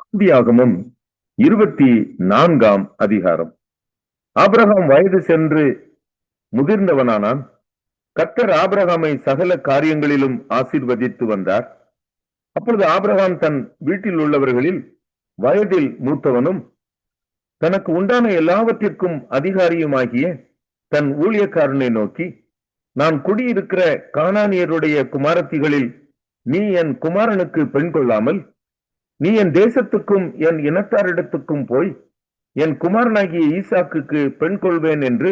ஆதியாகமம் 24ஆம் அதிகாரம். ஆபிரகாம் வயது சென்று முதிர்ந்தவனானான். கர்த்தர் ஆபிரகாமை சகல காரியங்களிலும் ஆசீர்வதித்து வந்தார். அப்பொழுது ஆபிரகாம் தன் வீட்டில் உள்ளவர்களில் வயதில் மூத்தவனும் தனக்கு உண்டான எல்லாவற்றிற்கும் அதிகாரியுமாகிய தன் ஊழியக்காரனை நோக்கி, நான் குடியிருக்கிற கானானியருடைய குமாரத்திகளில் நீ என் குமாரனுக்கு பெண் கொள்ளாமல் நீ என் தேசத்துக்கும் என் இனத்தாரிடத்துக்கும் போய் என் குமாரனாகிய ஈசாக்குக்கு பெண் கொள்வேன் என்று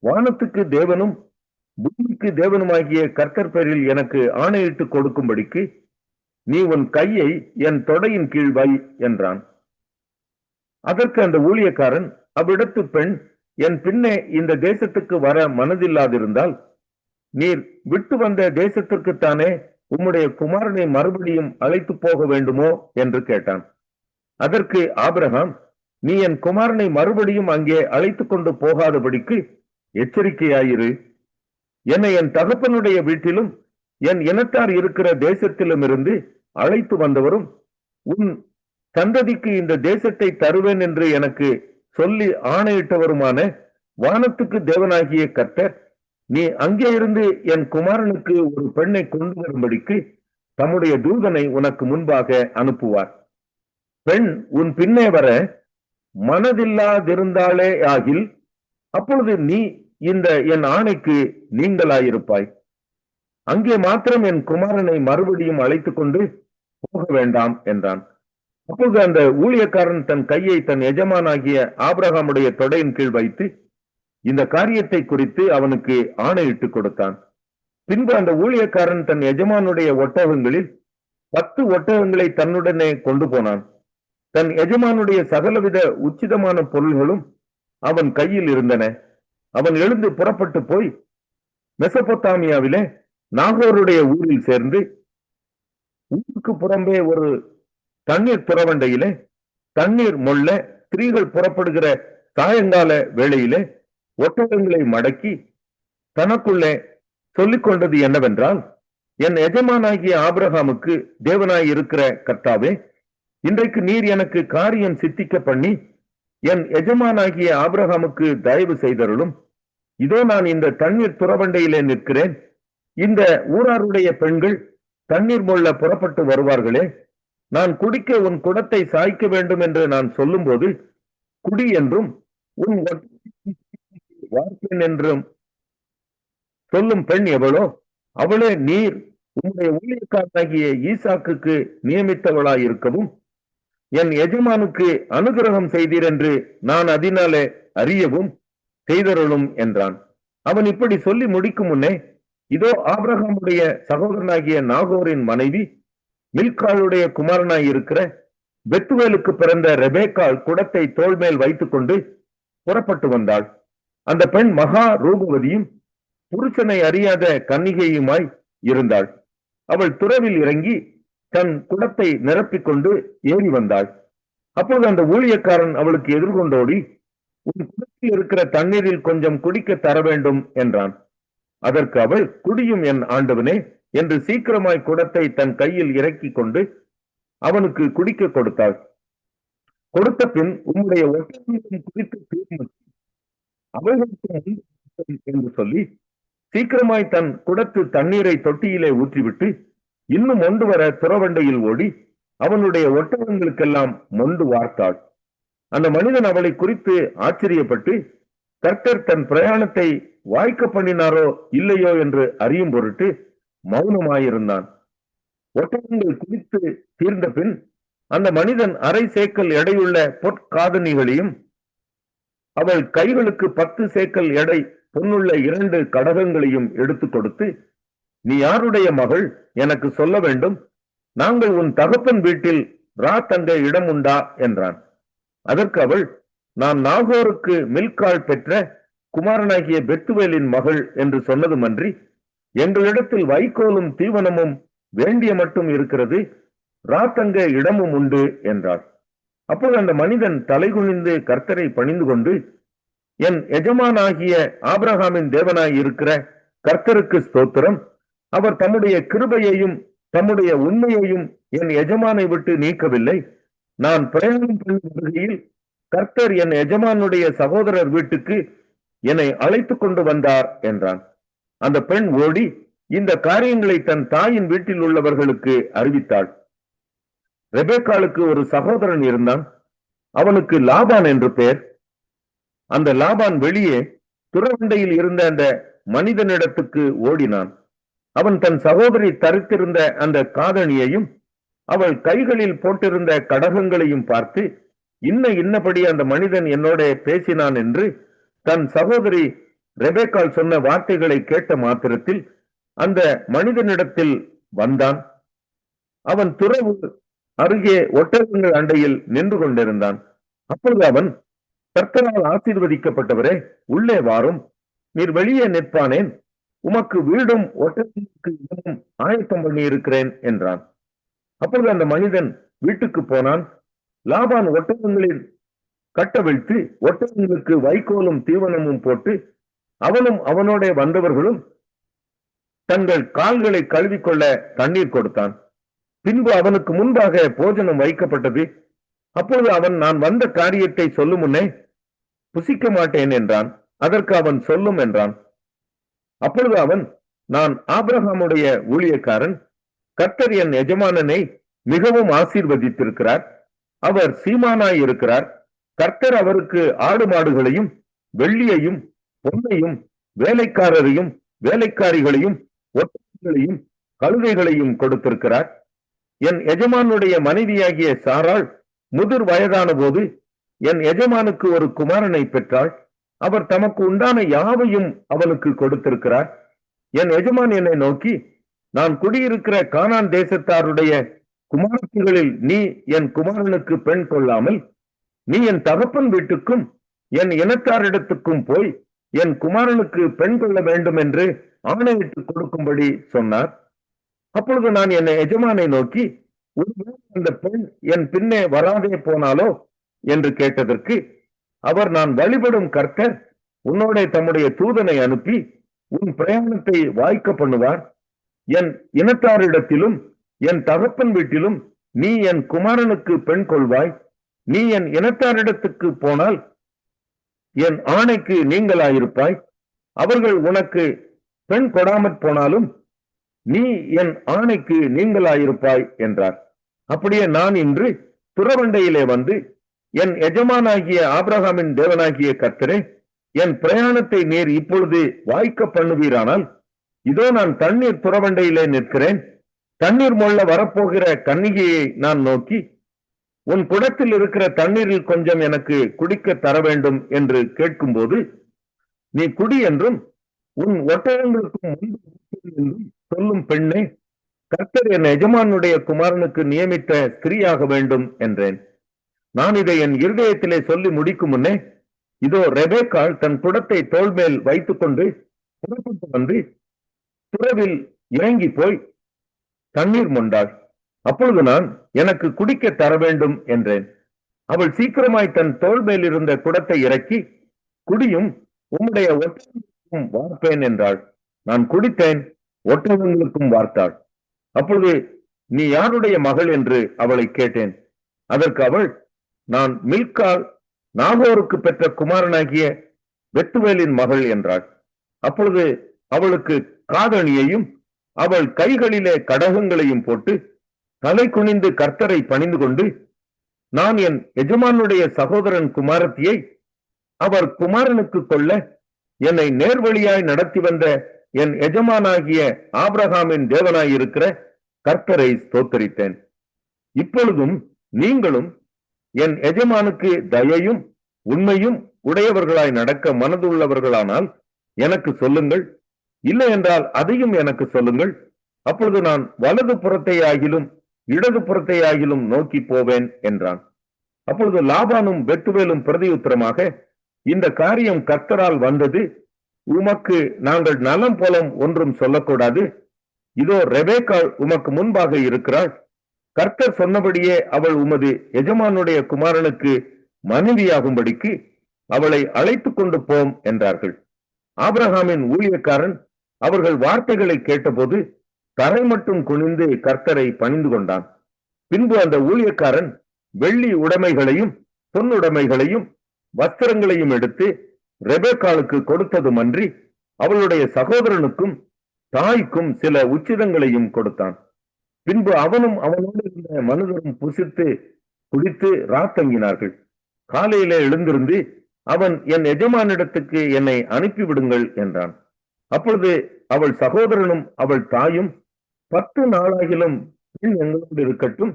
வானத்துக்கு தேவனும் பூமிக்கு தேவனுமாகிய கர்த்தர் பேரில் எனக்கு ஆணையிட்டு கொடுக்கும்படிக்கு நீ உன் கையை என் தொடையின் கீழ் வை என்றான். அதற்கு அந்த ஊழியக்காரன், அவ்விடத்து பெண் என் பின்னே இந்த தேசத்துக்கு வர மனதில்லாதிருந்தால் நீர் விட்டு வந்த தேசத்திற்குத்தானே உம்முடைய குமாரனை மறுபடியும் அழைத்து போக வேண்டுமோ என்று கேட்டான். அதற்கு ஆபிரகாம், நீ என் குமாரனை மறுபடியும் அங்கே அழைத்து கொண்டு போகாதபடிக்கு எச்சரிக்கையாயிரு. என்னை என் தகப்பனுடைய வீட்டிலும் என் இனத்தார் இருக்கிற தேசத்திலும் இருந்து அழைத்து வந்தவரும் உன் சந்ததிக்கு இந்த தேசத்தை தருவேன் என்று எனக்கு சொல்லி ஆணையிட்டவருமான வானத்துக்கு தேவனாகிய கர்த்தர் நீ அங்கே இருந்து என் குமாரனுக்கு ஒரு பெண்ணை கொண்டு வரும்படிக்கு தம்முடைய தூதனை உனக்கு முன்பாக அனுப்புவார். பெண் உன் பின்னே வர மனதில்லாதிருந்தாளே ஆகில் அப்பொழுது நீ இந்த என் ஆணைக்கு நீங்களாயிருப்பாய். அங்கே மாத்திரம் என் குமாரனை மறுபடியும் அழைத்து கொண்டு போக வேண்டாம் என்றான். அப்பொழுது அந்த ஊழியக்காரன் தன் கையை தன் எஜமானாகிய ஆபிரகாமுடைய தொடையின் கீழ் வைத்து இந்த காரியத்தை குறித்து அவனுக்கு ஆணையிட்டு கொடுத்தான். பின்பு அந்த ஊழியக்காரன் தன் எஜமானுடைய ஒட்டகங்களில் 10 ஒட்டகங்களை தன்னுடனே கொண்டு போனான். தன் எஜமானுடைய சகலவித உச்சிதமான பொருள்களும் அவன் கையில் இருந்தன. அவன் எழுந்து புறப்பட்டு போய் மெசபொத்தாமியாவிலே நாகோருடைய ஊரில் சேர்ந்து ஊருக்கு புறம்பே ஒரு தண்ணீர் துறவண்டையிலே தண்ணீர் மொள்ள ஸ்திரீகள் புறப்படுகிற சாயங்கால வேளையிலே ஒட்டகங்களை மடக்கி தனக்குள்ளே சொல்லிக் கொண்டது என்னவென்றால், என் எஜமானாகிய ஆபிரகாமுக்கு தேவனாய் இருக்கிற கர்த்தாவே, இன்றைக்கு நீர் எனக்கு காரியம் சித்திக்க பண்ணி என் எஜமானாகிய ஆபிரகாமுக்கு தயவு செய்தருளும். இதோ நான் இந்த தண்ணீர் துறவண்டையிலே நிற்கிறேன். இந்த ஊராருடைய பெண்கள் தண்ணீர் மொள்ள புறப்பட்டு வருவார்களே, நான் குடிக்க உன் குடத்தை சாய்க்க வேண்டும் என்று நான் சொல்லும் போது குடி என்றும் உன் வார்த்தை என்றும் சொல்லும் பெண் எவளோ அவளே நீர் உன்னுடைய ஊழியக்காரனாகிய ஈசாக்குக்கு நியமித்தவளாயிருக்கவும் என் எஜமானுக்கு அனுகிரகம் செய்தீர் என்று நான் அதனாலே அறியவும் செய்தருளும் என்றான். அவன் இப்படி சொல்லி முடிக்கும் முன்னே இதோ ஆபிரகாமுடைய சகோதரனாகிய நாகோரின் மனைவி மில்காளுடைய குமாரனாய் இருக்கிற பெத்துவேலுக்கு பிறந்த ரெபேக்காள் குடத்தை தோள் மேல் வைத்துக் கொண்டு புறப்பட்டு வந்தாள். அந்த பெண் மகா ரூபவதியும் புருஷனை அறியாத கன்னிகையுமாய் இருந்தாள். அவள் துறவில் இறங்கி தன் குடத்தை நிரப்பிக்கொண்டு ஏறி வந்தாள். அப்போது அந்த ஊழியக்காரன் அவளுக்கு எதிர்கொண்டோடி, உன் குடத்தில் இருக்கிற தண்ணீரில் கொஞ்சம் குடிக்க தர வேண்டும் என்றான். அதற்கு அவள், குடியும் என் ஆண்டவனே என்று சீக்கிரமாய் குடத்தை தன் கையில் இறக்கி கொண்டு அவனுக்கு குடிக்க கொடுத்தாள். கொடுத்த பின், உம்முடைய ஒட்டகங்களிலும் குடித்து தீர்ந்து அவைகளுக்கு என்று சொல்லி சீக்கிரமாய் தன் குடத்து தண்ணீரை தொட்டியிலே ஊற்றிவிட்டு இன்னும் மொண்டு வர துறவண்டையில் ஓடி அவனுடைய ஒட்டகங்களுக்கெல்லாம் மொண்டு வார்த்தாள். அந்த மனிதன் அவளை குறித்து ஆச்சரியப்பட்டு கர்த்தர் தன் பிரயாணத்தை வாய்க்க பண்ணினாரோ இல்லையோ என்று அறியும் பொருட்டு மௌனமாயிருந்தான். ஒட்டகங்கள் குடித்து தீர்ந்த பின் அந்த மனிதன் அரை சேக்கல் எடையுள்ள பொற்காதணிகளையும் அவள் கைகளுக்கு 10 சேக்கல் எடை பொன்னுள்ள 2 கடகங்களையும் எடுத்து கொடுத்து, நீ யாருடைய மகள் எனக்கு சொல்ல வேண்டும், நாங்கள் உன் தகப்பன் வீட்டில் தங்க இடம் உண்டா என்றான். அதற்கு அவள், நான் நாகோருக்கு மில்காள் பெற்ற குமாரனாகிய பெத்துவேலின் மகள் என்று சொன்னதுமன்றி எங்களிடத்தில் வைக்கோலும் தீவனமும் வேண்டிய மட்டும் இருக்கிறது, தங்க இடமும் உண்டு என்றாள். அப்போது அந்த மனிதன் தலைகுனிந்து கர்த்தரை பணிந்து கொண்டு, என் எஜமானாகிய ஆபிரகாமின் தேவனாய் இருக்கிற கர்த்தருக்கு ஸ்தோத்திரம், அவர் தம்முடைய கிருபையையும் தம்முடைய உண்மையையும் என் எஜமானை விட்டு நீக்கவில்லை. நான் பிரயாணம் பண்ணும் வருகையில் கர்த்தர் என் எஜமானுடைய சகோதரர் வீட்டுக்கு என்னை அழைத்துக் கொண்டு வந்தார் என்றான். அந்த பெண் ஓடி இந்த காரியங்களை தன் தாயின் வீட்டில் உள்ளவர்களுக்கு அறிவித்தாள். ரெபேக்காளுக்கு ஒரு சகோதரன் இருந்தான். அவனுக்கு லாபான் என்று பெயர். அந்த லாபான் வெளியே துறவண்டையில் இருந்த அந்த மனிதனிடத்துக்கு ஓடினான். அவன் தன் சகோதரி தரித்திருந்த அந்த காதணியையும் அவள் கைகளில் போட்டிருந்த கடகங்களையும் பார்த்து, இன்னபடி அந்த மனிதன் என்னோட பேசினான் என்று தன் சகோதரி ரெபேக்காள் சொன்ன வார்த்தைகளை கேட்ட மாத்திரத்தில் அந்த மனிதனிடத்தில் வந்தான். அவன் துறவு அருகே ஒட்டகங்கள் அண்டையில் நின்று கொண்டிருந்தான். அப்பொழுது அவன், கர்த்தரால் ஆசீர்வதிக்கப்பட்டவரே, உள்ளே வாரும், நீர் வெளியே நிற்பானேன், உமக்கு வீடும் ஒட்டகங்களுக்கு இடமும் ஆயத்தம் பண்ணி இருக்கிறேன் என்றான். அப்பொழுது அந்த மனிதன் வீட்டுக்கு போனான். லாபான் ஒட்டகங்களில் கட்டவிழ்த்து ஒட்டகங்களுக்கு வைக்கோலும் தீவனமும் போட்டு அவனும் அவனோட வந்தவர்களும் தங்கள் கால்களை கழுவிக்கொள்ள தண்ணீர் கொடுத்தான். பின்பு அவனுக்கு முன்பாக போஜனம் வைக்கப்பட்டது. அப்பொழுது அவன், நான் வந்த காரியத்தை சொல்லும் முன்னே புசிக்க மாட்டேன் என்றான். அதற்கு அவன், சொல்லும் என்றான். அப்பொழுது அவன், நான் ஆபிரகாமுடைய ஊழியக்காரன், கர்த்தர் என் எஜமானனை மிகவும் ஆசீர்வதித்திருக்கிறார், அவர் சீமானாய் இருக்கிறார். கர்த்தர் அவருக்கு ஆடு மாடுகளையும் வெள்ளியையும் பொன்னையும் வேலைக்காரரையும் வேலைக்காரிகளையும் ஒட்டகங்களையும் கழுதைகளையும் கொடுத்திருக்கிறார். என் எஜமானுடைய மனைவியாகிய சாராள் முதிர் வயதான போது என் எஜமானுக்கு ஒரு குமாரனை பெற்றாள். அவர் தமக்கு உண்டான யாவையும் அவனுக்கு கொடுத்திருக்கிறார். என் எஜமான் என்னை நோக்கி, நான் குடியிருக்கிற கானான் தேசத்தாருடைய குமாரத்திகளில் நீ என் குமாரனுக்கு பெண் கொள்ளாமல் நீ என் தகப்பன் வீட்டுக்கும் என் இனத்தாரிடத்துக்கும் போய் என் குமாரனுக்கு பெண் கொள்ள வேண்டும் என்று ஆணையிட்டு கொடுக்கும்படி சொன்னார். அப்பொழுது நான் என் எஜமானை நோக்கி, ஒருவேளை அந்த பெண் என் பின்னே வராதே போனாலோ என்று கேட்டதற்கு அவர், நான் வழிபடும் கர்த்தர் உன்னோட தம்முடைய தூதனை அனுப்பி உன் பிரயாணத்தை வாய்க்க பண்ணுவார். என் இனத்தாரிடத்திலும் என் தகப்பன் வீட்டிலும் நீ என் குமாரனுக்கு பெண் கொள்வாய். நீ என் இனத்தாரிடத்துக்கு போனால் என் ஆணைக்கு நீங்களாயிருப்பாய். அவர்கள் உனக்கு பெண் கொடாமற் போனாலும் நீ என் ஆணைக்கு நீங்களாயிருப்பாய் என்றார். அப்படியே நான் இன்று துறவண்டையிலே வந்து, என் எஜமானாகிய ஆபிரகாமின் தேவனாகிய கர்த்தரே, என் பிரயாணத்தை நீர் இப்பொழுது வாய்க்க பண்ணுவீரானால், இதோ நான் தண்ணீர் துறவண்டையிலே நிற்கிறேன். தண்ணீர் மொள்ள வரப்போகிற கன்னிகையை நான் நோக்கி, உன் குடத்தில் இருக்கிற தண்ணீரில் கொஞ்சம் எனக்கு குடிக்க தர வேண்டும் என்று கேட்கும்போது, நீ குடி என்றும் உன் ஒட்டகங்களுக்கும் என்றும் சொல்லும் பெண்ணே, கர்த்தர் என் எஜமானுடைய குமாரனுக்கு நியமித்த ஸ்திரீயாக வேண்டும் என்றேன். நான் இதை என் இருதயத்திலே சொல்லி முடிக்கும் முன்னே, இதோ ரெபேக்காள் தன் குடத்தை தோள் மேல் வைத்துக் கொண்டு புறப்பட்டு வந்து துறவில் இறங்கி போய் தண்ணீர் மொண்டாள். அப்பொழுது நான், எனக்கு குடிக்க தர வேண்டும் என்றேன். அவள் சீக்கிரமாய் தன் தோள் மேல் இருந்த குடத்தை இறக்கி, குடியும், உம்முடைய ஒட்டகங்களுக்கும் வார்ப்பேன் என்றாள். நான் குடித்தேன், ஒட்டகங்களுக்கும் வார்த்தாள். அப்பொழுது, நீ யாருடைய மகள் என்று அவளை கேட்டேன். அதற்கு அவள், நான் மில்காள் நாகோருக்கு பெற்ற குமாரனாகிய பெத்துவேலின் மகள் என்றாள். அப்பொழுது அவளுக்கு காதணியையும் அவள் கைகளிலே கடகங்களையும் போட்டு தலை குனிந்து கர்த்தரை பணிந்து கொண்டு, நான் என் எஜமானுடைய சகோதரன் குமாரத்தியை அவர் குமாரனுக்கு கொள்ள என்னை நேர்வழியாய் நடத்தி வந்த என் எஜமானாகிய ஆபிரகாமின் தேவனாயிருக்கிற கர்த்தரை ஸ்தோத்தரித்தேன். இப்பொழுதும் நீங்களும் என் எஜமானுக்கு தயையும் உண்மையும் உடையவர்களாய் நடக்க மனதுள்ளவர்களானால் எனக்கு சொல்லுங்கள், இல்லை என்றால் அதையும் எனக்கு சொல்லுங்கள். அப்பொழுது நான் வலது புறத்தை ஆகிலும் இடது புறத்தை ஆகிலும் நோக்கி போவேன் என்றான். அப்பொழுது லாபானும் பெத்துவேலும் பிரதியுத்தரமாக, இந்த காரியம் கர்த்தரால் வந்தது, உமக்கு நாங்கள் நலம் போலம் ஒன்றும் சொல்லக்கூடாது. இதோ ரெபேக்காள் உமக்கு முன்பாக இருக்கிறாள். கர்த்தர் சொன்னபடியே அவள் உமது எஜமானுடைய குமாரனுக்கு மனைவியாகும்படிக்கு அவளை அழைத்துக் கொண்டு போம் என்றார்கள். ஆபிரகாமின் ஊழியக்காரன் அவர்கள் வார்த்தைகளை கேட்டபோது தரை மட்டும் குனிந்து கர்த்தரை பணிந்து கொண்டான். பின்பு அந்த ஊழியக்காரன் வெள்ளி உடைமைகளையும் பொன்னுடைமைகளையும் வஸ்திரங்களையும் எடுத்து ரெபெக்காளுக்கு கொடுத்ததுமன்றி அவளுடைய சகோதரனுக்கும் தாய்க்கும் சில உச்சிதங்களையும் கொடுத்தான். பின்பு அவனும் அவனோடு இருந்த மனிதரும் புசித்து குடித்து ராத்தங்கினார்கள். காலையிலே எழுந்திருந்து அவன், என் எஜமானிடத்துக்கு என்னை அனுப்பிவிடுங்கள் என்றான். அப்பொழுது அவள் சகோதரனும் அவள் தாயும், 10 நாளாகிலும் எங்களோடு இருக்கட்டும்,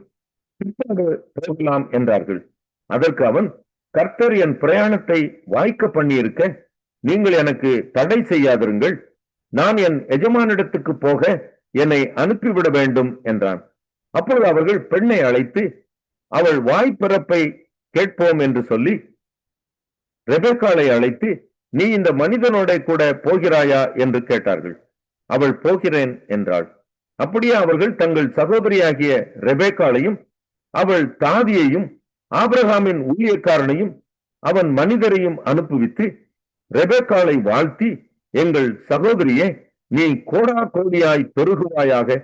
பிற்பாடு போகலாம் என்றார்கள். அதற்கு அவன், கர்த்தர் என் பிரயாணத்தை வாய்க்க பண்ணியிருக்க நீங்கள் எனக்கு தடை செய்யாதிருங்கள், நான் என் எஜமானிடத்துக்கு போக என்னை அனுப்பிவிட வேண்டும் என்றான். அப்பொழுது அவர்கள் பெண்ணை அழைத்து அவள் வாய்ப்பிறப்பை கேட்போம் என்று சொல்லி ரெபெக்காளை அழைத்து, நீ இந்த மனிதனோட கூட போகிறாயா என்று கேட்டார்கள். அவள் போகிறேன் என்றாள். அப்படியே அவர்கள் தங்கள் சகோதரியாகிய ரெபெக்காளையும் அவள் தாதியையும் ஆபிரகாமின் ஊழியக்காரனையும் அவன் மனிதரையும் அனுப்புவித்து ரெபெக்காளை வாழ்த்தி, எங்கள் சகோதரியே, நீ கோடா கோடியாய் பெருகுவாயாக,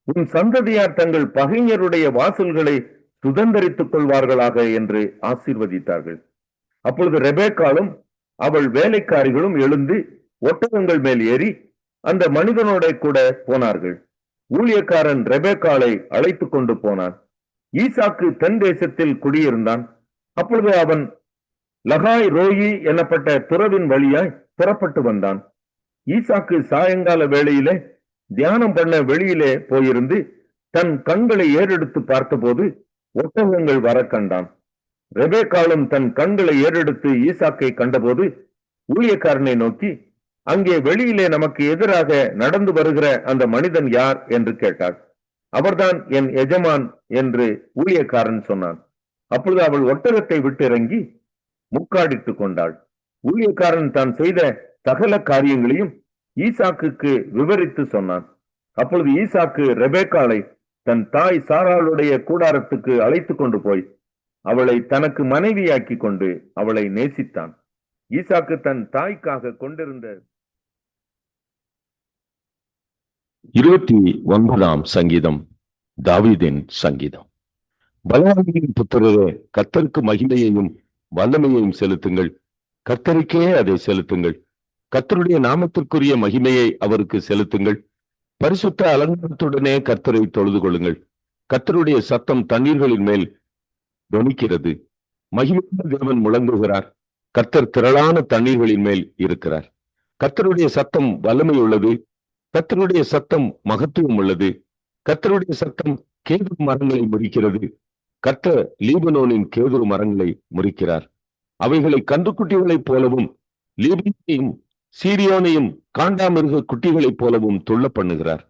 உன் சந்ததியார் தங்கள் பகைஞருடைய வாசல்களை சுதந்தரித்துக் கொள்வார்களாக என்று ஆசீர்வதித்தார்கள். அப்பொழுது ரெபெக்காளும் அவள் வேலைக்காரிகளும் எழுந்து ஒட்டகங்கள் மேல் ஏறி அந்த மனிதனோட கூட போனார்கள். ஊழியக்காரன் ரெபெக்காளை அழைத்து கொண்டு போனான். ஈசாக்கு தென் தேசத்தில் குடியிருந்தான். அப்பொழுது அவன் லகாய் ரோயி எனப்பட்ட துறவின் வழியாய் புறப்பட்டு வந்தான். ஈசாக்கு சாயங்கால வேளையிலே தியானம் பண்ண வெளியிலே போயிருந்து தன் கண்களை ஏறெடுத்து பார்த்தபோது ஒட்டகங்கள் வர கண்டான். ரெபெக்காளும் தன் கண்களை ஏறெடுத்து ஈசாக்கை கண்டபோது ஊழியக்காரனை நோக்கி, அங்கே வெளியிலே நமக்கு எதிராக நடந்து வருகிற அந்த மனிதன் யார் என்று கேட்டாள். அவர்தான் என் எஜமான் என்று ஊழியக்காரன் சொன்னான். அப்பொழுது அவள் ஒட்டகத்தை விட்டு இறங்கி முக்காடிட்டுக் கொண்டாள். ஊழியக்காரன் தான் செய்த சகல காரியங்களையும் ஈசாக்குக்கு விவரித்து சொன்னான். அப்பொழுது ஈசாக்கு ரெபெக்காளை தன் தாய் சாராளுடைய கூடாரத்துக்கு அழைத்து கொண்டு போய் அவளை தனக்கு மனைவியாக்கி கொண்டு அவளை நேசித்தான். ஈசாக்கு தன் தாய்க்காக கொண்டிருந்த 29ஆம் சங்கீதம். தாவீதின் சங்கீதம். பலவான்களின் புத்திரரே, கர்த்தருக்கு மகிமையையும் வல்லமையையும் செலுத்துங்கள், கர்த்தருக்கே அதை செலுத்துங்கள். கர்த்தருடைய நாமத்திற்குரிய மகிமையை அவருக்கு செலுத்துங்கள். பரிசுத்த அலங்காரத்துடனே கர்த்தரை தொழுது கொள்ளுங்கள். கர்த்தருடைய சத்தம் தண்ணீர்களின் மேல் தொனிக்கிறது. மகிமையான தேவன் முழங்குகிறார். கர்த்தர் திரளான தண்ணீர்களின் மேல் இருக்கிறார். கர்த்தருடைய சத்தம் வல்லமை உள்ளது. கர்த்தருடைய சத்தம் மகத்துவம் உள்ளது. கர்த்தருடைய சத்தம் கேதுரு மரங்களை முறிக்கிறது. கர்த்தர் லீபனோனின் கேதுரு மரங்களை முறிக்கிறார். அவைகளை கன்றுக்குட்டிகளைப் போலவும் லீபனையும் சீரியோனையும் காண்டாமிருக குட்டிகளைப் போலவும் துள்ள பண்ணுகிறார்.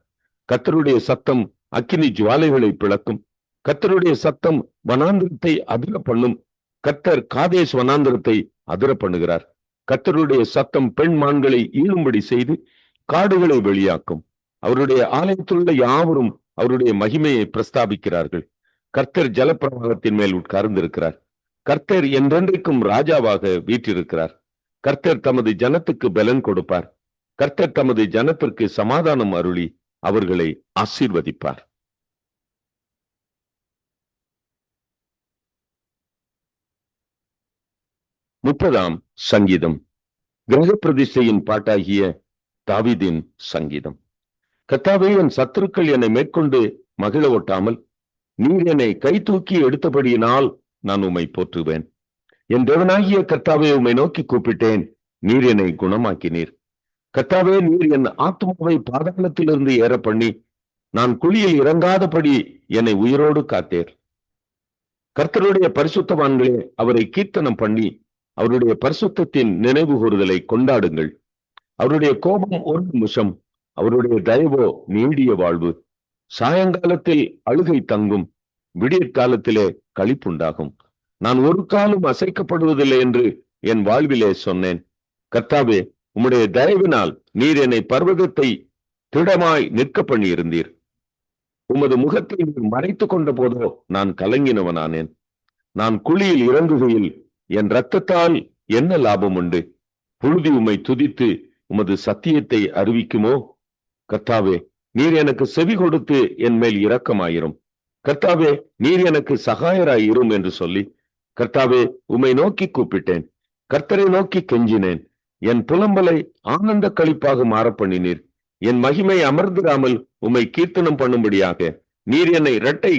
கர்த்தருடைய சத்தம் அக்கினி ஜுவாலைகளை பிளக்கும். கர்த்தருடைய சத்தம் வனாந்திரத்தை அதிர பண்ணும். கர்த்தர் காதேஸ் வனாந்திரத்தை அதிர பண்ணுகிறார். கர்த்தருடைய சத்தம் பெண் மான்களை ஈழும்படி செய்து காடுகளை வெளியாக்கும். அவருடைய ஆலயத்திலுள்ள யாவரும் அவருடைய மகிமையை பிரஸ்தாபிக்கிறார்கள். கர்த்தர் ஜலப்பிரவாகத்தின் மேல் உட்கார்ந்திருக்கிறார். கர்த்தர் என்றென்றைக்கும் ராஜாவாக வீற்றிருக்கிறார். கர்த்தர் தமது ஜனத்துக்கு பலன் கொடுப்பார். கர்த்தர் தமது ஜனத்திற்கு சமாதானம் அருளி அவர்களை ஆசீர்வதிப்பார். முப்பதாம் சங்கீதம். கிரக பிரதிஷ்டையின் பாட்டாகிய தாவீதின் சங்கீதம். கர்த்தாவே, என் சத்துருக்கள் என்னை மேற்கொண்டு மகிழ ஒட்டாமல் நீர் என்னை கை தூக்கி எடுத்தபடியினால் நான் உம்மை போற்றுவேன். என் தேவனாகிய கர்த்தாவே, உம்மை நோக்கி கூப்பிட்டேன், நீர் என்னை குணமாக்கினீர். கர்த்தாவே, நீர் என் ஆத்மாவை பாதாளத்திலிருந்து ஏற பண்ணி நான் குழியில் இறங்காதபடி என்னை உயிரோடு காத்தேர். கர்த்தருடைய பரிசுத்தவான்களே, அவரை கீர்த்தனம் பண்ணி அவருடைய பரிசுத்தத்தின் நினைவு கூறுதலை கொண்டாடுங்கள். அவருடைய கோபம் ஒரு நிமிஷம், அவருடைய தயவோ நீடிய வாழ்வு. சாயங்காலத்தில் அழுகை தங்கும், விடியற்காலத்திலே களிப்புண்டாகும். நான் ஒரு காலம் அசைக்கப்படுவதில்லை என்று என் வாழ்விலே சொன்னேன். கர்த்தாவே, உம்முடைய தயவினால் நீர் என்னை பர்வதத்தை திடமாய் நிற்க பண்ணி இருந்தீர். உமது முகத்தை நீர் மறைத்து கொண்ட போதோ நான் கலங்கினவனானேன். நான் குழியில் இறங்குகையில் என் இரத்தத்தால் என்ன லாபம் உண்டு? புழுதி உம்மை துதித்து உமது சத்தியத்தை அறிவிக்குமோ? கர்த்தாவே, நீர் எனக்கு செவி கொடுத்து என் மேல் இரக்கமாயிரும். கர்த்தாவே, நீர் எனக்கு சகாயராயிரும் என்று சொல்லி, கர்த்தாவே, உம்மை நோக்கி கூப்பிட்டேன். கர்த்தரை நோக்கி கெஞ்சினேன். என் புலம்பலை ஆனந்த களிப்பாக மாற பண்ணினீர். என் மகிமை அமர்ந்திராமல் உம்மை கீர்த்தனம் பண்ணும்படியாக நீர் என்னை இரட்டை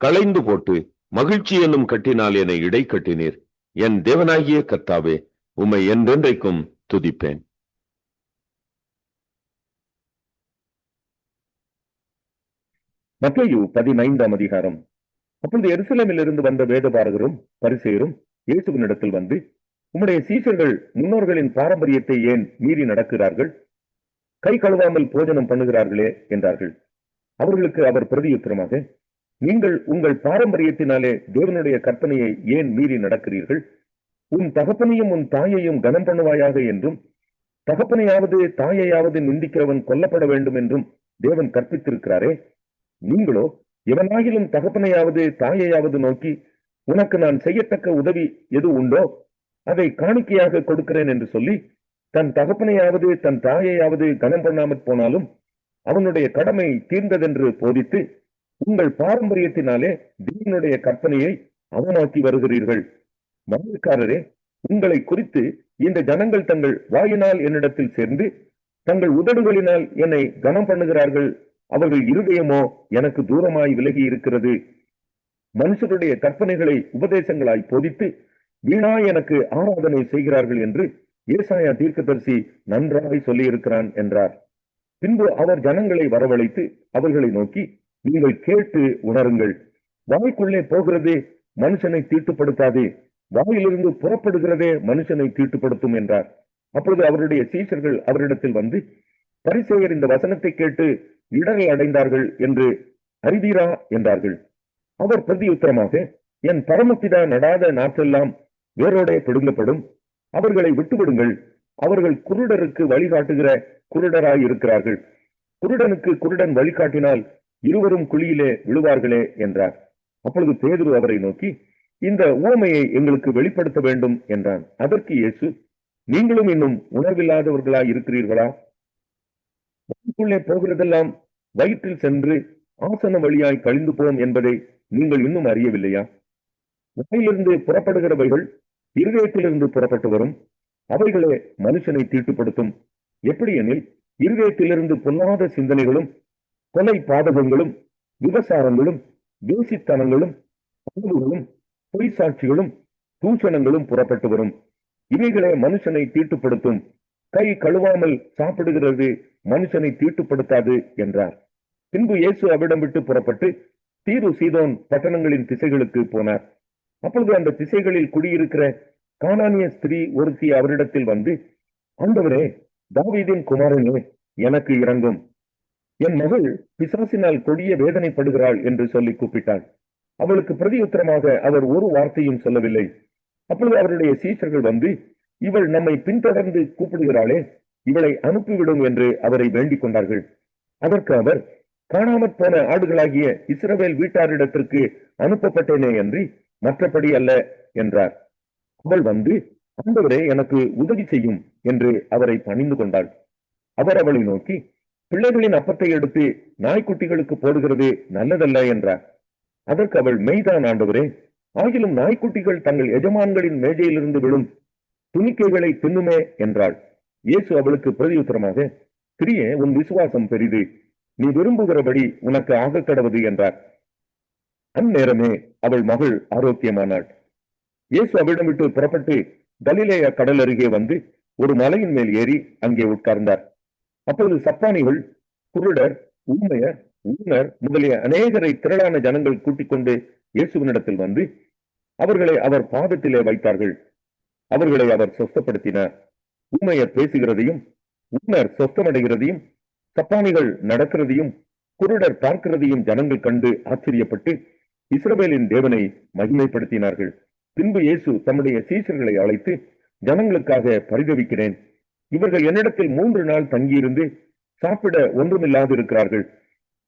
களைந்து போட்டு மகிழ்ச்சி என்னும் கட்டினால் என்னை இடை கட்டினீர். என் தேவனாகிய கர்த்தாவே, உம்மை என்றென்றைக்கும் துதிப்பேன். மத்தேயு 15ஆம் அதிகாரம். அப்பொழுது எருசலேமில் இருந்து வந்த வேதபாரகரும் பரிசேயரும் இயேசுவினிடத்தில் வந்து, உம்முடைய சீஷர்கள் முன்னோர்களின் பாரம்பரியத்தை ஏன் மீறி நடக்கிறார்கள்? கை கழுவாமல் போஜனம் பண்ணுகிறார்களே என்றார்கள். அவர்களுக்கு அவர் பிரதியுத்தரமாக, நீங்கள் உங்கள் பாரம்பரியத்தினாலே தேவனுடைய கற்பனையை ஏன் மீறி நடக்கிறீர்கள்? உன் தகப்பனையும் உன் தாயையும் கனம் பண்ணுவாயாக என்றும், தகப்பனையாவது தாயையாவது நிந்திக்கிறவன் கொல்லப்பட வேண்டும் என்றும் தேவன் கற்பித்திருக்கிறாரே. நீங்களோ எவனாகிலும் தகப்பனையாவது தாயையாவது நோக்கி, உனக்கு நான் செய்யத்தக்க உதவி எது உண்டோ அதை காணிக்கையாக கொடுக்கிறேன் என்று சொல்லி, தன் தகப்பனையாவது தன் தாயையாவது கனம் பண்ணாமற் போனாலும் அவனுடைய கடமை தீர்ந்ததென்று போதித்து, உங்கள் பாரம்பரியத்தினாலே தேவனுடைய கற்பனையை அவமாக்கி வருகிறீர்கள். மாயக்காரரே, உங்களை குறித்து இந்த ஜனங்கள் தங்கள் வாயினால் என்னிடத்தில் சேர்ந்து தங்கள் உதடுகளினால் என்னை கனம் பண்ணுகிறார்கள், அவர்கள் இருதயமோ எனக்கு தூரமாய் விலகி இருக்கிறது. மனுஷருடைய கற்பனைகளை உபதேசங்களாய் போதித்து வீணாய் எனக்கு ஆராதனை செய்கிறார்கள் என்று ஏசாயா தீர்க்கதரிசி நன்றாய் சொல்லியிருக்கிறான் என்றார். பின்பு அவர் ஜனங்களை வரவழைத்து அவர்களை நோக்கி, நீங்கள் கேட்டு உணருங்கள். வாய்க்குள்ளே போகிறதே மனுஷனை தீட்டுப்படுத்தாதே, வாயிலிருந்து புறப்படுகிறதே மனுஷனை தீட்டுப்படுத்தும் என்றார். அப்பொழுது அவருடைய சீஷர்கள் அவரிடத்தில் வந்து, பரிசேயர் இந்த வசனத்தை கேட்டு இடரல் அடைந்தார்கள் என்று அறிவீரா என்றார்கள். அவர் பிரதியுத்தரமாக, என் பரமபிதா நடாத நாற்றெல்லாம் வேரோடே பிடுங்கப்படும், அவர்களை விட்டுவிடுங்கள். அவர்கள் குருடருக்கு வழிகாட்டுகிற குருடராய் இருக்கிறார்கள். குருடனுக்கு குருடன் வழிகாட்டினால் இருவரும் குழியிலே விழுவார்களே என்றார். அப்பொழுது பேதுரு அவரை நோக்கி, இந்த உவமையை எங்களுக்கு வெளிப்படுத்த வேண்டும் என்றான். அதற்கு இயேசு, நீங்களும் இன்னும் உணர்வில்லாதவர்களாய் இருக்கிறீர்களா? வயிற்றுக்குள்ளே போகிறதெல்லாம் வயிற்றில் சென்று ஆசன வழியாய் கழிந்து போம் என்பதை நீங்கள் இன்னும் அறியவில்லையா? வாயிலிருந்து புறப்படுகிறவைகள் இருதயத்திலிருந்து புறப்பட்டு வரும், அவைகளே மனுஷனை தீட்டுப்படுத்தும். எப்படி எனில், இருதயத்திலிருந்து பொல்லாத சிந்தனைகளும் கொலை பாதகங்களும் விபசாரங்களும் வேசித்தனங்களும் பண்புகளும் பொய் சாட்சிகளும் தூஷணங்களும் புறப்பட்டு வரும். இவைகளே மனுஷனை தீட்டுப்படுத்தும். கை கழுவாமல் சாப்பிடுகிறது மனுஷனை தீட்டுப்படுத்தாது என்றார். பின்பு இயேசு அவ்விடம் விட்டு புறப்பட்டு தீரு சீதோன் பட்டணங்களின் திசைகளுக்கு போனார். அப்பொழுது அந்த திசைகளில் குடியிருக்கிற கானானிய ஸ்திரீ ஒருத்தி அவரிடத்தில் வந்து, ஆண்டவரே, தாவீதின் குமாரனே, எனக்கு இரங்கும், என் மகள் பிசாசினால் கொடிய வேதனைப்படுகிறாள் என்று சொல்லி கூப்பிட்டாள். அவளுக்கு பிரதியுத்தரமாக அவர் ஒரு வார்த்தையும் சொல்லவில்லை. அப்பொழுது அவருடைய சீஷர்கள் வந்து, இவள் நம்மை பின்தொடர்ந்து கூப்பிடுகிறாளே, இவளை அனுப்பிவிடும் என்று அவரை வேண்டிக் கொண்டார்கள். அதற்கு அவர், காணாமற் போன ஆடுகளாகிய இஸ்ரவேல் வீட்டாரிடத்திற்கு அனுப்பப்பட்டேனே அன்றி மற்றபடி அல்ல என்றார். அவள் வந்து, ஆண்டவரே, எனக்கு உதவி செய்யும் என்று அவரை பணிந்து கொண்டாள். அவர் அவளை நோக்கி, பிள்ளைகளின் அப்பத்தை எடுத்து நாய்க்குட்டிகளுக்கு போடுகிறது நல்லதல்ல என்றார். அதற்கு அவள், மெய்தான் ஆண்டவரே, ஆகிலும் நாய்க்குட்டிகள் தங்கள் எஜமான்களின் மேஜையிலிருந்து விழும் துணிக்கைகளை தின்னுமே என்றாள். இயேசு அவளுக்கு பிரதியுத்தரமாக, ஸ்திரியே, உன் விசுவாசம் பெரிது, நீ விரும்புகிறபடி உனக்கு ஆக கடவது என்றார். அந்நேரமே அவள் மகள் ஆரோக்கியமானாள். இயேசு அவிடம் விட்டு புறப்பட்டு கலிலேயா கடல் அருகே வந்து ஒரு மலையின் மேல் ஏறி அங்கே உட்கார்ந்தார். அப்பொழுது சப்பானிகள், குருடர், ஊமையர், ஊனர் முதலிய அநேகரை திரளான ஜனங்கள் கூட்டிக் கொண்டு இயேசுவினிடத்தில் வந்து அவர்களை அவர் பாதத்திலே வைத்தார்கள். அவர்களை அவர் சொஸ்தப்படுத்தினார். ஊமையர் பேசுகிறதையும் ஊனர் சொஸ்தமடைகிறதையும் சப்பானிகள் நடக்கிறதையும் குருடர் பார்க்கிறதையும் ஜனங்கள் கண்டு ஆச்சரியப்பட்டு இஸ்ரவேலின் தேவனை மகிமைப்படுத்தினார்கள். பின்பு இயேசு தம்முடைய சீஷர்களை அழைத்து, ஜனங்களுக்காக பரிதவிக்கிறேன். இவர்கள் என்னிடத்தில் 3 நாள் தங்கியிருந்து சாப்பிட ஒன்றுமில்லாது இருக்கிறார்கள்.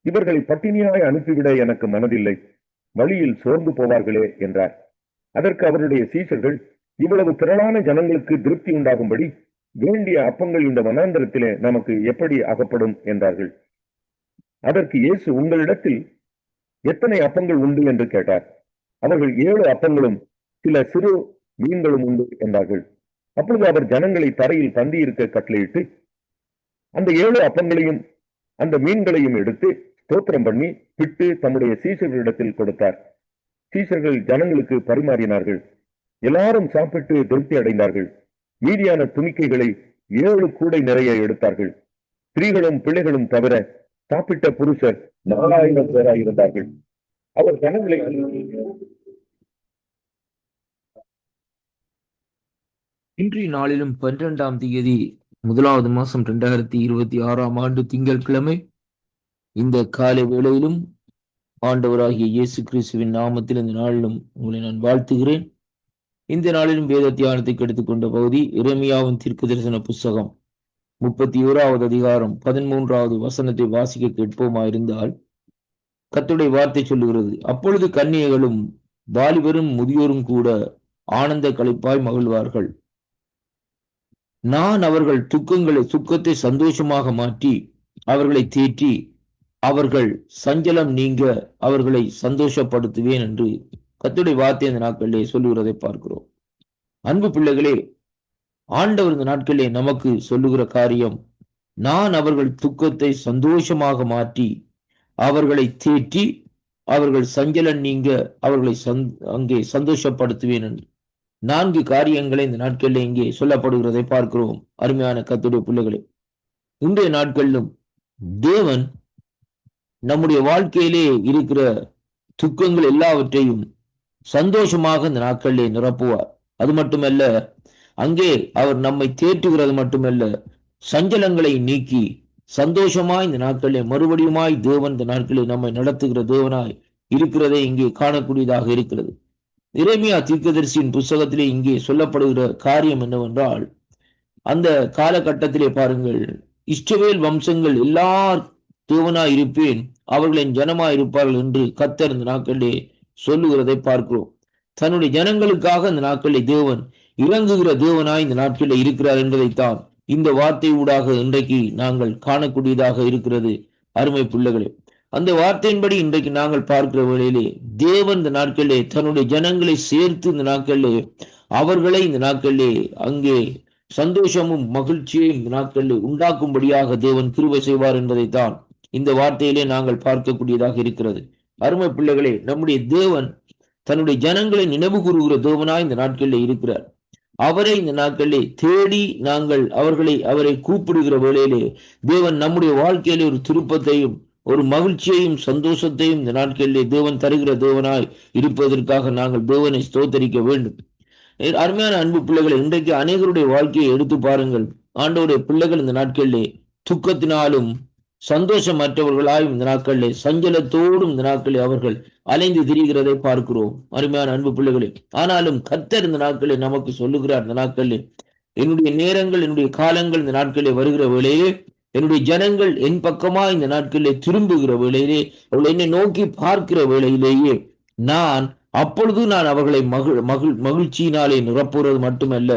இவர்களை பட்டினியாய் அனுப்பிவிட எனக்கு மனதில்லை, வழியில் சோர்ந்து போவார்களே என்றார். அதற்கு அவருடைய சீஷர்கள், இவ்வளவு திரளான ஜனங்களுக்கு திருப்தி உண்டாகும்படி வேண்டிய அப்பங்கள் இந்த வனாந்தரத்திலே நமக்கு எப்படி அகப்படும் என்றார்கள். அதற்கு இயேசு, உங்களிடத்தில் எத்தனை அப்பங்கள் உண்டு என்று கேட்டார். அவர்கள் 7 அப்பங்களும் சில சிறு மீன்களும் உண்டு என்றார்கள். அப்பொழுது அவர் ஜனங்களை தரையில் பந்தி இருக்க கட்டளையிட்டு அந்த 7 அப்பங்களையும் அந்த மீன்களையும் எடுத்து ஸ்தோத்திரம் பண்ணி பிட்டு தம்முடைய சீஷர்களிடத்தில் கொடுத்தார். சீஷர்கள் ஜனங்களுக்கு பரிமாறினார்கள். எல்லாரும் சாப்பிட்டு திருப்தி அடைந்தார்கள். மீதியான துணிக்கைகளை 7 கூடை நிறைய எடுத்தார்கள். ஸ்திரீகளும் பிள்ளைகளும் தவிர சாப்பிட்ட புருஷர் 4000 பேராய் இருந்தார்கள். அவர் ஜனங்களை இன்றைய நாளிலும் 12ஆம் தேதி 1வது மாசம் 2026ஆம் ஆண்டு திங்கட்கிழமை இந்த காலை வேளையிலும் ஆண்டவராகிய இயேசு கிறிஸ்துவின் நாமத்தில் இந்த நாளிலும் உங்களை நான் வாழ்த்துகிறேன். இந்த நாளிலும் வேத தியானத்துக்கு எடுத்துக்கொண்ட பகுதி எரேமியாவின் தீர்க்க தரிசன புஸ்தகம் 31வது அதிகாரம் 13வது வசனத்தை வாசிக்க கேட்போமாயிருந்தால், கர்த்தருடைய வார்த்தை சொல்லுகிறது, அப்பொழுது கன்னியர்களும் வாலிபரும் முதியோரும் கூட ஆனந்த களிப்பாய் மகிழ்வார்கள். நான் அவர்கள் துக்கத்தை சந்தோஷமாக மாற்றி அவர்களை தேற்றி அவர்கள் சஞ்சலம் நீங்க அவர்களை சந்தோஷப்படுத்துவேன் என்று கர்த்தருடைய வார்த்தை இந்த நாட்களிலே சொல்லுகிறதை பார்க்கிறோம். அன்பு பிள்ளைகளே, ஆண்டவர் இந்த நாட்களிலே நமக்கு சொல்லுகிற காரியம், நான் அவர்கள் துக்கத்தை சந்தோஷமாக மாற்றி அவர்களை தேற்றி அவர்கள் சஞ்சலம் நீங்க அவர்களை அங்கே சந்தோஷப்படுத்துவேன் என்று 4 காரியங்களை இந்த நாட்களில் இங்கே சொல்லப்படுகிறதை பார்க்கிறோம். அருமையான கர்த்தருடைய பிள்ளைகளே, இன்றைய நாட்களிலும் தேவன் நம்முடைய வாழ்க்கையிலே இருக்கிற துக்கங்கள் எல்லாவற்றையும் சந்தோஷமாக இந்த நாட்களிலே நிரப்புவார். அது மட்டுமல்ல, அங்கே அவர் நம்மை தேற்றுகிறது மட்டுமல்ல, சஞ்சலங்களை நீக்கி சந்தோஷமாய் இந்த நாட்களிலே மறுபடியுமாய் தேவன் இந்த நாட்களில் நம்மை நடத்துகிற தேவனாய் இருக்கிறதை இங்கே காணக்கூடியதாக இருக்கிறது. எரேமியா தீர்க்கதரிசியின் புஸ்தகத்திலே இங்கே சொல்லப்படுகிற காரியம் என்னவென்றால், அந்த காலகட்டத்திலே பாருங்கள், இஸ்ரவேல் வம்சங்கள் எல்லார் தேவனாய் இருப்பேன், அவர்களின் ஜனமாய் இருப்பார்கள் என்று கர்த்தர் இந்த நாட்களிலே சொல்லுகிறதை பார்க்கிறோம். தன்னுடைய ஜனங்களுக்காக இந்த நாட்களிலே தேவன் இறங்குகிற தேவனாய் இந்த நாட்களிலே இருக்கிறார் என்பதைத்தான் இந்த வார்த்தை ஊடாக இன்றைக்கு நாங்கள் காணக்கூடியதாக இருக்கிறது. அருமை பிள்ளைகளே, அந்த வார்த்தையின்படி இன்றைக்கு நாங்கள் பார்க்கிற வேளையிலே தேவன் இந்த நாட்களிலே தன்னுடைய ஜனங்களை சேர்த்து இந்த நாட்களிலே அவர்களை இந்த நாட்களிலே அங்கே சந்தோஷமும் மகிழ்ச்சியையும் இந்த நாட்களிலே உண்டாக்கும்படியாக தேவன் கிருபை செய்வார் என்பதைத்தான் இந்த வார்த்தையிலே நாங்கள் பார்க்கக்கூடியதாக இருக்கிறது. அருமை பிள்ளைகளே, நம்முடைய தேவன் தன்னுடைய ஜனங்களை நினைவு கூறுகிற தேவனாய் இந்த நாட்களிலே இருக்கிறார். அவரை இந்த நாட்களிலே தேடி நாங்கள் அவரை கூப்பிடுகிற வேளையிலே தேவன் நம்முடைய வாழ்க்கையிலே ஒரு திருப்பத்தையும் ஒரு மகிழ்ச்சியையும் சந்தோஷத்தையும் இந்த நாட்களிலே தேவன் தருகிற தேவனாய் இருப்பதற்காக நாங்கள் தேவனை ஸ்தோத்தரிக்க வேண்டும். அருமையான அன்பு பிள்ளைகளை, இன்றைக்கு அநேகருடைய வாழ்க்கையை எடுத்து பாருங்கள். ஆண்டவருடைய பிள்ளைகள் இந்த நாட்களிலே துக்கத்தினாலும் சந்தோஷமற்றவர்களாயும் இந்த நாட்களிலே சஞ்சலத்தோடும் இந்த நாட்களில் அவர்கள் அலைந்து திரிகிறதை பார்க்கிறோம். அருமையான அன்பு பிள்ளைகளே, ஆனாலும் கர்த்தர் இந்த நாட்களிலே நமக்கு சொல்லுகிறார், இந்த நாட்களிலே என்னுடைய நேரங்கள் என்னுடைய காலங்கள் இந்த நாட்களிலே வருகிற வேளையிலே என்னுடைய ஜனங்கள் என் பக்கமா இந்த நாட்களிலே திரும்புகிற வேளையிலே அவர்கள் என்னை நோக்கி பார்க்கிற வேளையிலேயே அப்பொழுது நான் அவர்களை மகிழ்ச்சியினாலே நிரப்புறது மட்டுமல்ல,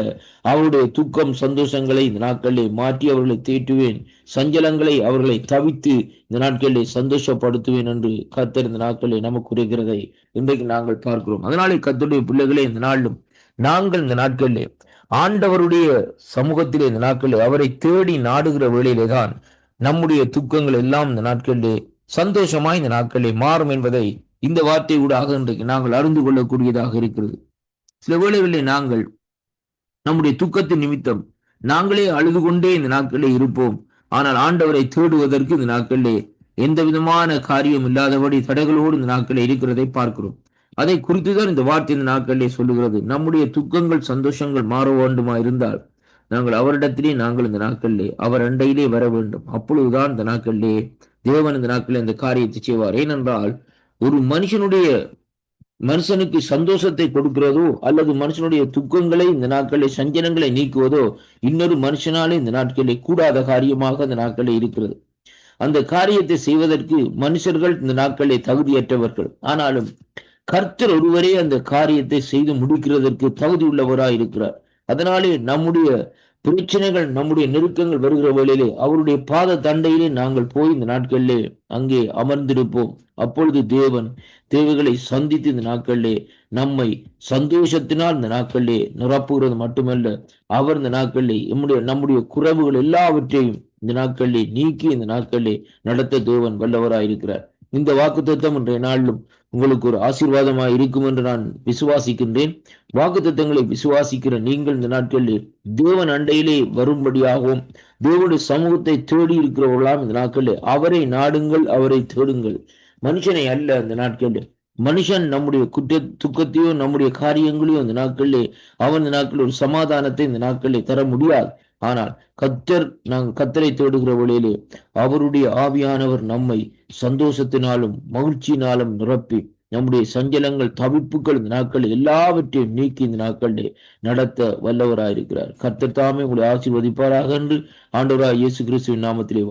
அவருடைய துக்கம் சந்தோஷங்களை இந்த நாட்களிலே மாற்றி அவர்களை தேற்றுவேன், சஞ்சலங்களை அவர்களை தவித்து இந்த நாட்களிலே சந்தோஷப்படுத்துவேன் என்று கர்த்தர் இந்த நாட்களிலே நமக்கு உரைக்கிறதை இன்றைக்கு நாங்கள் பார்க்கிறோம். அதனாலே கர்த்தருடைய பிள்ளைகளே, இந்த நாளிலும் நாங்கள் இந்த நாட்களிலே ஆண்டவருடைய சமூகத்திலே இந்த நாட்களிலே அவரை தேடி நாடுகிற வேளையிலே தான் நம்முடைய துக்கங்கள் எல்லாம் இந்த நாட்களிலே சந்தோஷமாய் இந்த நாட்களிலே மாறும் என்பதை இந்த வார்த்தை ஊடாக இன்றைக்கு நாங்கள் அறிந்து கொள்ளக்கூடியதாக இருக்கிறது. சில வேளைகளில் நாங்கள் நம்முடைய துக்கத்தின் நிமித்தம் நாங்களே அழுது கொண்டே இந்த நாட்களிலே இருப்போம். ஆனால் ஆண்டவரை தேடுவதற்கு இந்த நாட்களிலே எந்த விதமான காரியம் இல்லாதபடி தடைகளோடு இந்த நாட்களிலே இருக்கிறதை பார்க்கிறோம். அதை குறித்துதான் இந்த வார்த்தை இந்த நாட்களிலே சொல்லுகிறது. நம்முடைய துக்கங்கள் சந்தோஷங்கள் மாற வேண்டுமா இருந்தால் நாங்கள் அவரிடத்திலே நாங்கள் இந்த நாட்களிலே அவர் அண்டையிலே வர வேண்டும். அப்பொழுதுதான் இந்த நாட்களிலே தேவன் இந்த நாட்களில் இந்த காரியத்தை செய்வார். ஏனென்றால் ஒரு மனுஷனுக்கு சந்தோஷத்தை கொடுக்கிறதோ அல்லது மனுஷனுடைய துக்கங்களை இந்த நாட்களில் சஞ்சலங்களை நீக்குவதோ இன்னொரு மனுஷனாலே இந்த நாட்களில் கூடாத காரியமாக இந்த நாட்களில் இருக்கிறது. அந்த காரியத்தை செய்வதற்கு மனுஷர்கள் இந்த நாட்களில் தகுதியற்றவர்கள். ஆனாலும் கர்த்தர் ஒருவரே அந்த காரியத்தை செய்து முடிக்கிறதற்கு தகுதி உள்ளவராய் இருக்கிறார். அதனாலே நம்முடைய பிரச்சனைகள், நம்முடைய நெருக்கங்கள் வருகிற வேளையிலே அவருடைய பாத தண்டையிலே நாங்கள் போய் இந்த நாட்களிலே அங்கே அமர்ந்திருப்போம். அப்பொழுது தேவன் தேவைகளை சந்தித்து இந்த நாட்களிலே நம்மை சந்தோஷத்தினால் இந்த நாட்களிலே நிரப்புகிறது மட்டுமல்ல, அவர் இந்த நாட்களிலே நம்முடைய குறைவுகள் எல்லாவற்றையும் இந்த நாட்களிலே நீக்கி இந்த நாட்களிலே நடத்த தேவன் வல்லவராயிருக்கிறார். இந்த வாக்குத்தத்தம் இன்றைய நாளிலும் உங்களுக்கு ஒரு ஆசீர்வாதமாய் இருக்கும் என்று நான் விசுவாசிக்கின்றேன். வாக்குத்தத்தங்களை விசுவாசிக்கிற நீங்கள் இந்த நாட்களில் தேவன் அண்டையிலே வரும்படியாகவும் தேவனுடைய சமூகத்தை தேடி இருக்கிறவர்களாம் இந்த நாட்களில் அவரை நாடுங்கள், அவரை தேடுங்கள், மனுஷனை அல்ல. இந்த நாட்களில் மனுஷன் நம்முடைய துக்கத்தையோ நம்முடைய காரியங்களையோ இந்த நாட்களிலே அவன் இந்த நாட்களில் ஒரு சமாதானத்தை இந்த நாட்களிலே தர முடியாது. ஆனால் நாங்கள் கத்தரை தேடுகிற வழியிலே அவருடைய ஆவியானவர் நம்மை சந்தோஷத்தினாலும் மகிழ்ச்சியினாலும் நிரப்பி நம்முடைய சஞ்சலங்கள், தவிப்புகள் இந்த நாட்களில் எல்லாவற்றையும் நீக்கி இந்த நாட்களிலே நடத்த வல்லவராயிருக்கிறார். கர்த்தர் தாமே உங்களை ஆசீர்வதிப்பாராக என்று ஆண்டவராய் இயேசு கிறிஸ்துவின் நாமத்திலே